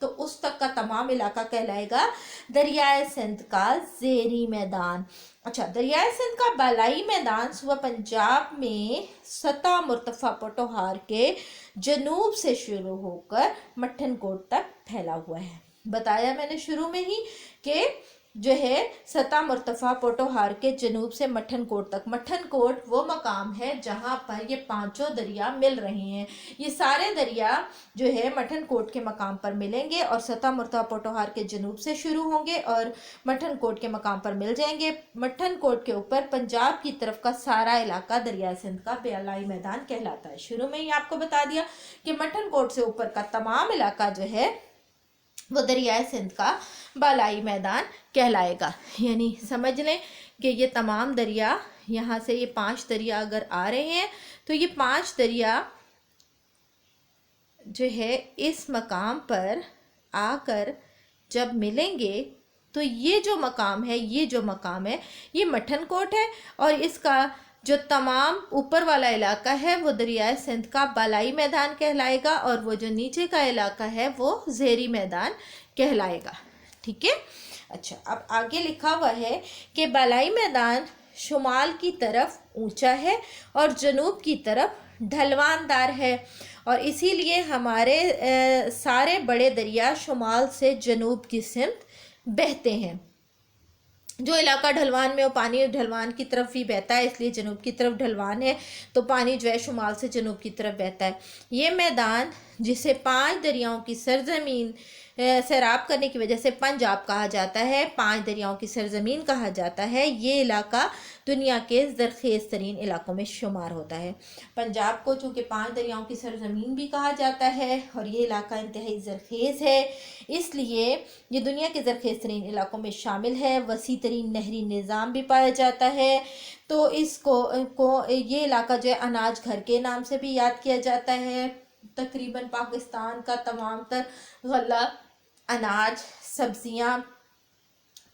تو اس تک کا تمام علاقہ کہلائے گا دریائے سندھ کا زیریں میدان۔ اچھا، دریائے سندھ کا بالائی میدان صوبہ پنجاب میں سطح مرتفع پوٹوہار کے جنوب سے شروع ہو کر مٹھن کوٹ تک پھیلا ہوا ہے۔ بتایا میں نے شروع میں ہی کہ جو ہے سطح مرتفع پوٹوہار کے جنوب سے مٹھن کوٹ تک، مٹھن کوٹ وہ مقام ہے جہاں پر یہ پانچوں دریا مل رہے ہیں۔ یہ سارے دریا جو ہے مٹھن کوٹ کے مقام پر ملیں گے اور سطح مرتفع پوٹوہار کے جنوب سے شروع ہوں گے اور مٹھن کوٹ کے مقام پر مل جائیں گے۔ مٹھن کوٹ کے اوپر پنجاب کی طرف کا سارا علاقہ دریائے سندھ کا بالائی میدان کہلاتا ہے۔ شروع میں ہی آپ کو بتا دیا کہ مٹھن کوٹ سے اوپر کا تمام علاقہ جو ہے وہ دریائے سندھ کا بالائی میدان کہلائے گا۔ یعنی سمجھ لیں کہ یہ تمام دریا، یہاں سے یہ 5 دریا اگر آ رہے ہیں تو یہ 5 دریا جو ہے اس مقام پر آ کر جب ملیں گے تو یہ جو مقام ہے یہ مٹھن کوٹ ہے، اور اس کا جو تمام اوپر والا علاقہ ہے وہ دریائے سندھ کا بالائی میدان کہلائے گا، اور وہ جو نیچے کا علاقہ ہے وہ زیریں میدان کہلائے گا۔ ٹھیک ہے؟ اچھا، اب آگے لکھا ہوا ہے کہ بالائی میدان شمال کی طرف اونچا ہے اور جنوب کی طرف ڈھلوان دار ہے، اور اسی لیے ہمارے سارے بڑے دریا شمال سے جنوب کی سمت بہتے ہیں۔ جو علاقہ ڈھلوان میں، وہ پانی ڈھلوان کی طرف ہی بہتا ہے، اس لیے جنوب کی طرف ڈھلوان ہے، تو پانی جو ہے شمال سے جنوب کی طرف بہتا ہے۔ یہ میدان جسے 5 دریاؤں کی سرزمین سیراب کرنے کی وجہ سے پنجاب کہا جاتا ہے، 5 دریاؤں کی سرزمین کہا جاتا ہے، یہ علاقہ دنیا کے زرخیز ترین علاقوں میں شمار ہوتا ہے۔ پنجاب کو چونکہ 5 دریاؤں کی سرزمین بھی کہا جاتا ہے اور یہ علاقہ انتہائی زرخیز ہے، اس لیے یہ دنیا کے زرخیز ترین علاقوں میں شامل ہے۔ وسیع ترین نہری نظام بھی پایا جاتا ہے، تو اس کو یہ علاقہ جو ہے اناج گھر کے نام سے بھی یاد کیا جاتا ہے۔ تقریباً پاکستان کا تمام تر غلہ، اناج، سبزیاں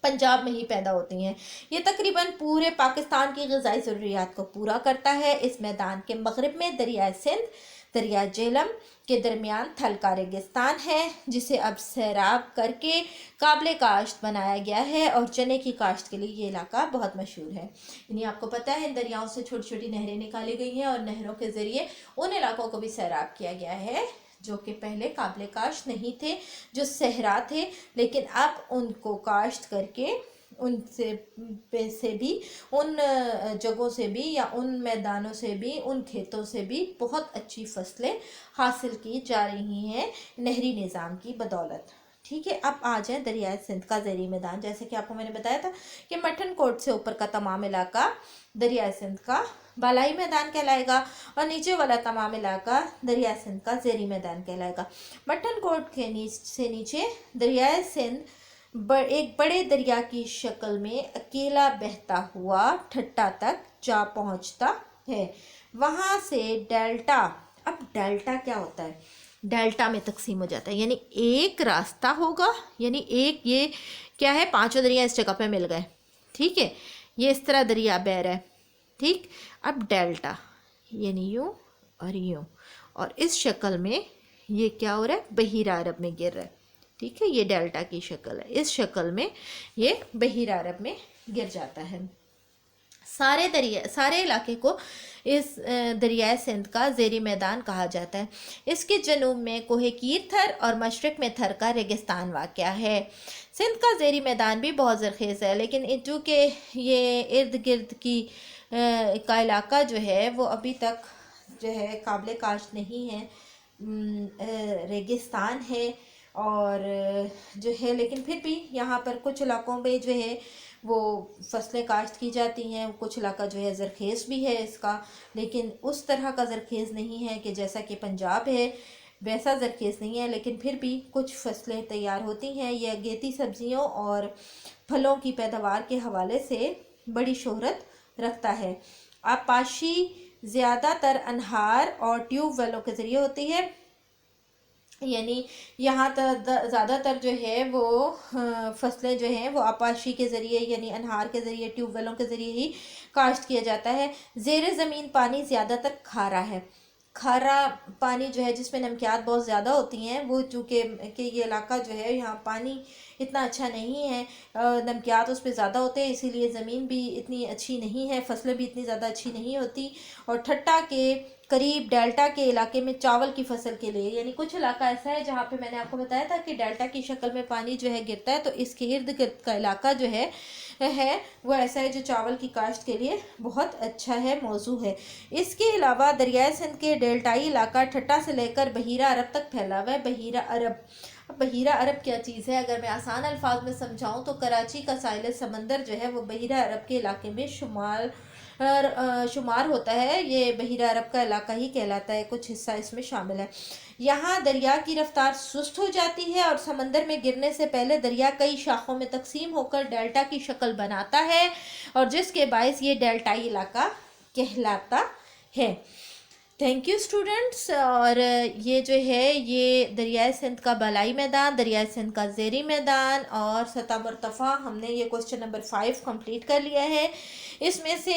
پنجاب میں ہی پیدا ہوتی ہیں۔ یہ تقریباً پورے پاکستان کی غذائی ضروریات کو پورا کرتا ہے۔ اس میدان کے مغرب میں دریائے سندھ، دریائے جہلم کے درمیان تھل کا ریگستان ہے، جسے اب سیراب کر کے قابل کاشت بنایا گیا ہے، اور چنے کی کاشت کے لیے یہ علاقہ بہت مشہور ہے۔ یعنی آپ کو پتہ ہے ان دریاؤں سے چھوٹی چھوٹی نہریں نکالی گئی ہیں، اور نہروں کے ذریعے ان علاقوں کو بھی سیراب کیا گیا ہے جو کہ پہلے قابل کاشت نہیں تھے، جو صحرا تھے، لیکن اب ان کو کاشت کر کے ان سے بھی، ان جگہوں سے بھی، یا ان میدانوں سے بھی، ان کھیتوں سے بھی بہت اچھی فصلیں حاصل کی جا رہی ہیں نہری نظام کی بدولت۔ ٹھیک ہے، اب آ جائیں دریائے سندھ کا زیریں میدان۔ جیسے کہ آپ کو میں نے بتایا تھا کہ مٹھن کوٹ سے اوپر کا تمام علاقہ دریائے سندھ کا بالائی میدان کہلائے گا، اور نیچے والا تمام علاقہ دریائے سندھ کا زیریں میدان کہلائے گا۔ مٹھن کوٹ کے سے نیچے دریائے سندھ ایک بڑے دریا کی شکل میں اکیلا بہتا ہوا ٹھٹا تک جا پہنچتا ہے۔ وہاں سے ڈیلٹا، اب ڈیلٹا کیا ہوتا ہے؟ ڈیلٹا میں تقسیم ہو جاتا ہے، یعنی ایک راستہ ہوگا، یعنی ایک یہ کیا ہے، 5 دریا اس جگہ پہ مل گئے، ٹھیک ہے، یہ اس طرح دریا بہہ رہا ہے، ٹھیک۔ اب ڈیلٹا یعنی یوں اور یوں، اور اس شکل میں یہ کیا ہو رہا ہے، بحیرہ عرب میں گر رہا ہے، ٹھیک ہے، یہ ڈیلٹا کی شکل ہے، اس شکل میں یہ بحیرہ عرب میں گر جاتا ہے۔ سارے علاقے کو اس دریائے سندھ کا زیریں میدان کہا جاتا ہے۔ اس کے جنوب میں کوہ کیر تھر اور مشرق میں تھر کا ریگستان واقع ہے۔ سندھ کا زیریں میدان بھی بہت زرخیز ہے، لیکن چونکہ یہ ارد گرد کی کا علاقہ جو ہے وہ ابھی تک جو ہے قابل کاشت نہیں ہے، ریگستان ہے، اور جو ہے لیکن پھر بھی یہاں پر کچھ علاقوں میں جو ہے وہ فصلیں کاشت کی جاتی ہیں، کچھ علاقہ جو ہے زرخیز بھی ہے اس کا، لیکن اس طرح کا زرخیز نہیں ہے کہ جیسا کہ پنجاب ہے ویسا زرخیز نہیں ہے، لیکن پھر بھی کچھ فصلیں تیار ہوتی ہیں۔ یہ اگیتی سبزیوں اور پھلوں کی پیداوار کے حوالے سے بڑی شہرت رکھتا ہے۔ آبپاشی زیادہ تر انہار اور ٹیوب ویلوں کے ذریعے ہوتی ہے، یعنی یہاں زیادہ تر جو ہے وہ فصلیں جو ہیں وہ آبپاشی کے ذریعے، یعنی انہار کے ذریعے، ٹیوب ویلوں کے ذریعے ہی کاشت کیا جاتا ہے۔ زیر زمین پانی زیادہ تر کھارا ہے۔ کھارا پانی جو ہے جس میں نمکیات بہت زیادہ ہوتی ہیں، وہ چونکہ کہ یہ علاقہ جو ہے یہاں پانی اتنا اچھا نہیں ہے، نمکیات اس پہ زیادہ ہوتے ہیں، اسی لیے زمین بھی اتنی اچھی نہیں ہے، فصلیں بھی اتنی زیادہ اچھی نہیں ہوتی. اور ٹھٹا کے قریب ڈیلٹا کے علاقے میں چاول کی فصل کے لیے، یعنی کچھ علاقہ ایسا ہے جہاں پہ میں نے آپ کو بتایا تھا کہ ڈیلٹا کی شکل میں پانی جو ہے گرتا ہے، تو اس کے ارد گرد کا علاقہ جو ہے وہ ایسا ہے جو چاول کی کاشت کے لیے بہت اچھا ہے، موضوع ہے. اس کے علاوہ دریائے سندھ کے ڈیلٹائی علاقہ ٹھٹا سے لے کر بحیرہ عرب تک پھیلا ہوا ہے. بحیرہ عرب، اب بحیرہ عرب کیا چیز ہے؟ اگر میں آسان الفاظ میں سمجھاؤں تو کراچی کا ساحل سمندر جو ہے وہ بحیرہ عرب کے علاقے میں شمار ہوتا ہے. یہ بحیرہ عرب کا علاقہ ہی کہلاتا ہے، کچھ حصہ اس میں شامل ہے. یہاں دریا کی رفتار سست ہو جاتی ہے اور سمندر میں گرنے سے پہلے دریا کئی شاخوں میں تقسیم ہو کر ڈیلٹا کی شکل بناتا ہے، اور جس کے باعث یہ ڈیلٹائی علاقہ کہلاتا ہے. Thank you students. اور یہ جو ہے یہ دریائے سندھ کا بالائی میدان، دریائے سندھ کا زیریں میدان اور سطح مرتفع، ہم نے یہ کوسچن نمبر 5 کمپلیٹ کر لیا ہے. اس میں سے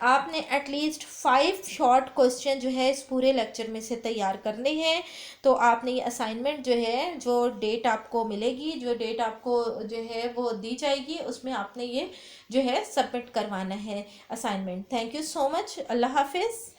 آپ نے ایٹ لیسٹ 5 شارٹ کوسچن جو ہے اس پورے لیکچر میں سے تیار کرنے ہیں. تو آپ نے یہ اسائنمنٹ جو ہے، جو ڈیٹ آپ کو ملے گی، جو ڈیٹ آپ کو جو ہے وہ دی جائے گی، اس میں آپ نے یہ جو ہے سبمٹ کروانا ہے اسائنمنٹ. تھینک یو سو مچ. اللہ حافظ.